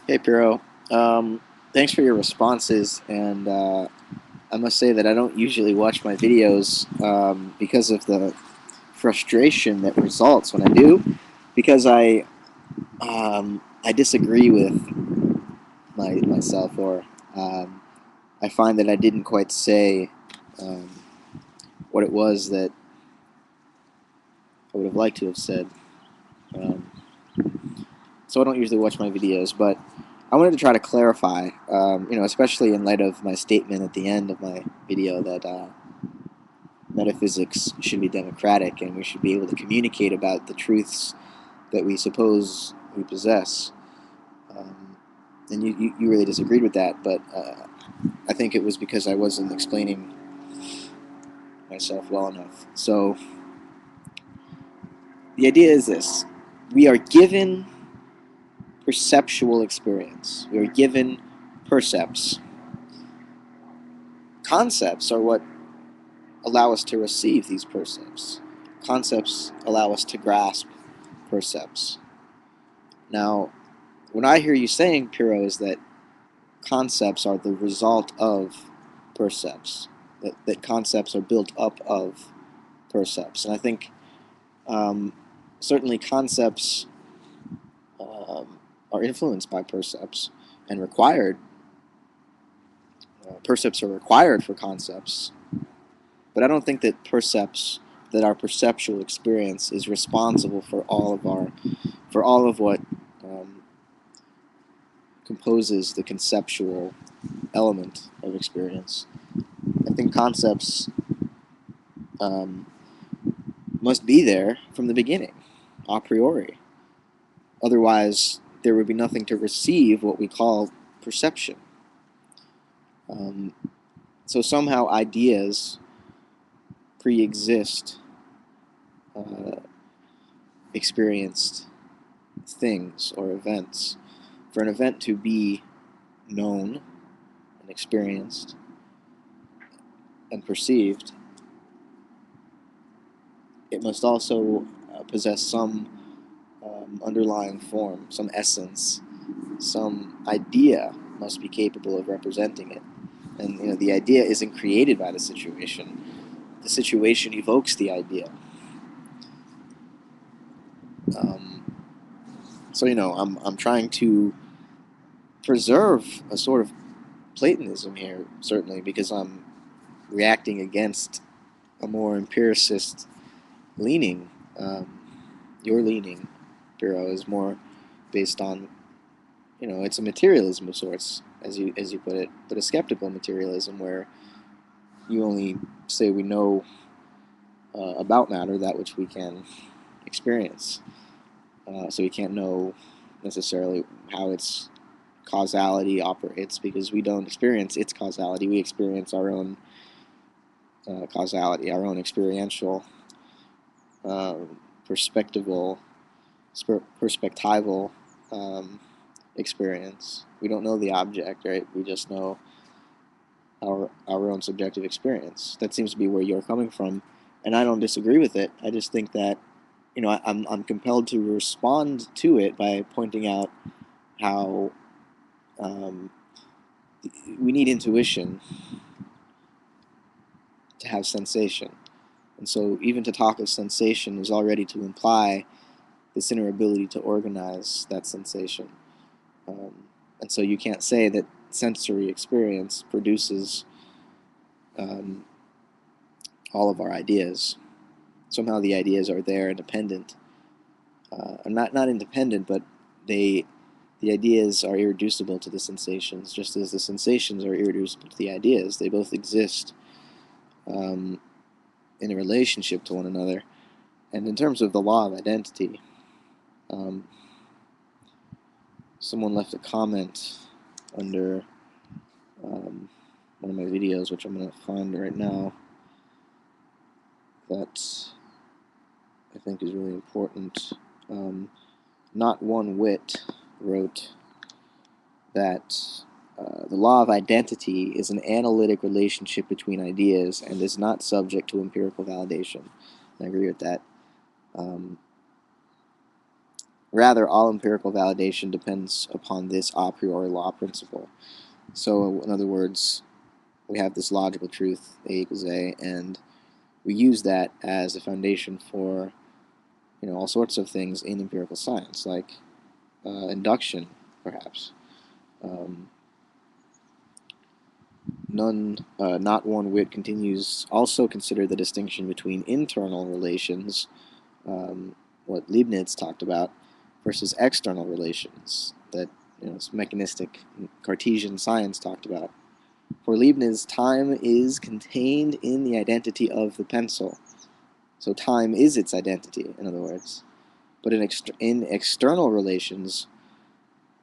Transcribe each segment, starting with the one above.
Hey, Piro. Thanks for your responses, and I must say that I don't usually watch my videos because of the frustration that results when I do, because I disagree with myself, or um, I find that I didn't quite say um, what it was that I would have liked to have said. Um, so I don't usually watch my videos, but I wanted to try to clarify, especially in light of my statement at the end of my video that metaphysics should be democratic and we should be able to communicate about the truths that we suppose we possess. And you really disagreed with that, but I think it was because I wasn't explaining myself well enough. So the idea is this: we are given perceptual experience, we are given percepts. Concepts are what allow us to receive these percepts. Concepts allow us to grasp percepts. Now, what I hear you saying, Piro, is that concepts are the result of percepts, that concepts are built up of percepts. And I think um, certainly concepts are influenced by percepts and required. Percepts are required for concepts, but I don't think that our perceptual experience is responsible for all of what um, composes the conceptual element of experience. I think concepts um, must be there from the beginning, a priori. Otherwise, there would be nothing to receive what we call perception. Um, so somehow ideas pre-exist uh, experienced things or events. For an event to be known and experienced and perceived, it must also possess some underlying form, some essence, some idea must be capable of representing it. And the idea isn't created by the situation. The situation evokes the idea. Um, so I'm trying to preserve a sort of Platonism here, certainly, because I'm reacting against a more empiricist leaning. Your leaning, Bureau, is more based on, it's a materialism of sorts, as you put it, but a skeptical materialism where you only say we know about matter that which we can experience. So we can't know necessarily how its causality operates because we don't experience its causality. We experience our own causality, our own experiential, uh, perspectival, perspectival um, experience. We don't know the object, right? We just know our own subjective experience. That seems to be where you're coming from, and I don't disagree with it. I just think that I'm compelled to respond to it by pointing out how um, we need intuition to have sensation, and so even to talk of sensation is already to imply this inner ability to organize that sensation, and so you can't say that sensory experience produces um, all of our ideas. Somehow the ideas are there independent, and not independent, but they the ideas are irreducible to the sensations, just as the sensations are irreducible to the ideas. They both exist um, in a relationship to one another. And in terms of the law of identity, um, someone left a comment under one of my videos, which I'm going to find right now, that I think is really important. Not One Wit wrote that the law of identity is an analytic relationship between ideas and is not subject to empirical validation. I agree with that. Um, Rather, all empirical validation depends upon this a priori law principle. So, in other words, we have this logical truth, A equals A, and we use that as a foundation for, all sorts of things in empirical science, like induction, perhaps. Um, not one whit continues. Also consider the distinction between internal relations, what Leibniz talked about, versus external relations that mechanistic Cartesian science talked about. For Leibniz, time is contained in the identity of the pencil. So time is its identity, in other words. But in external relations,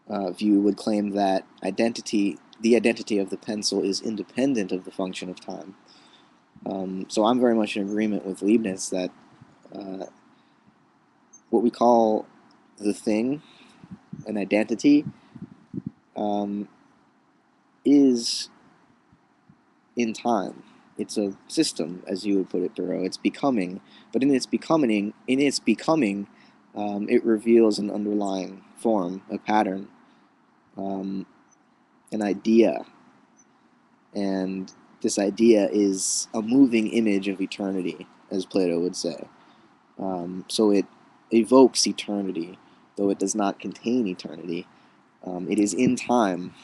view would claim that the identity of the pencil is independent of the function of time. So I'm very much in agreement with Leibniz that what we call the thing, an identity, is in time. It's a system, as you would put it, Thoreau. It's becoming, but in its becoming, it reveals an underlying form, a pattern, an idea, and this idea is a moving image of eternity, as Plato would say. So it evokes eternity, though it does not contain eternity. It is in time,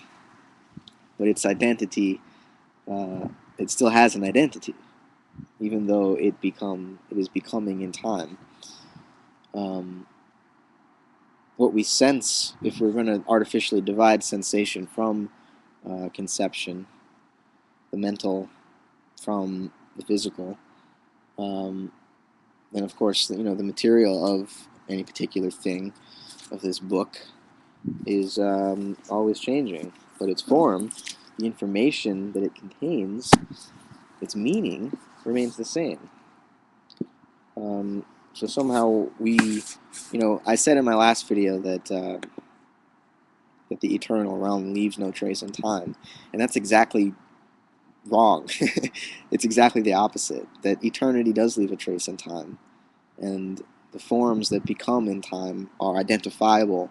but its identity, it still has an identity, even though it is becoming in time. What we sense, if we're going to artificially divide sensation from conception, the mental from the physical, then of course the material of any particular thing of this book is always changing, but its form, the information that it contains, its meaning remains the same. So somehow we, I said in my last video that that the eternal realm leaves no trace in time, and that's exactly wrong. It's exactly the opposite. That eternity does leave a trace in time, and the forms that become in time are identifiable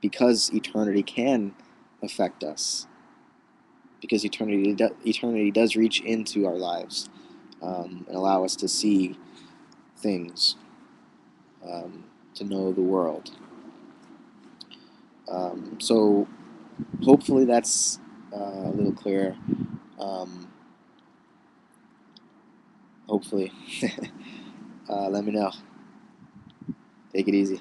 because eternity can affect us. Because eternity does reach into our lives and allow us to see things, to know the world. So hopefully that's a little clearer. Hopefully. Let me know. Take it easy.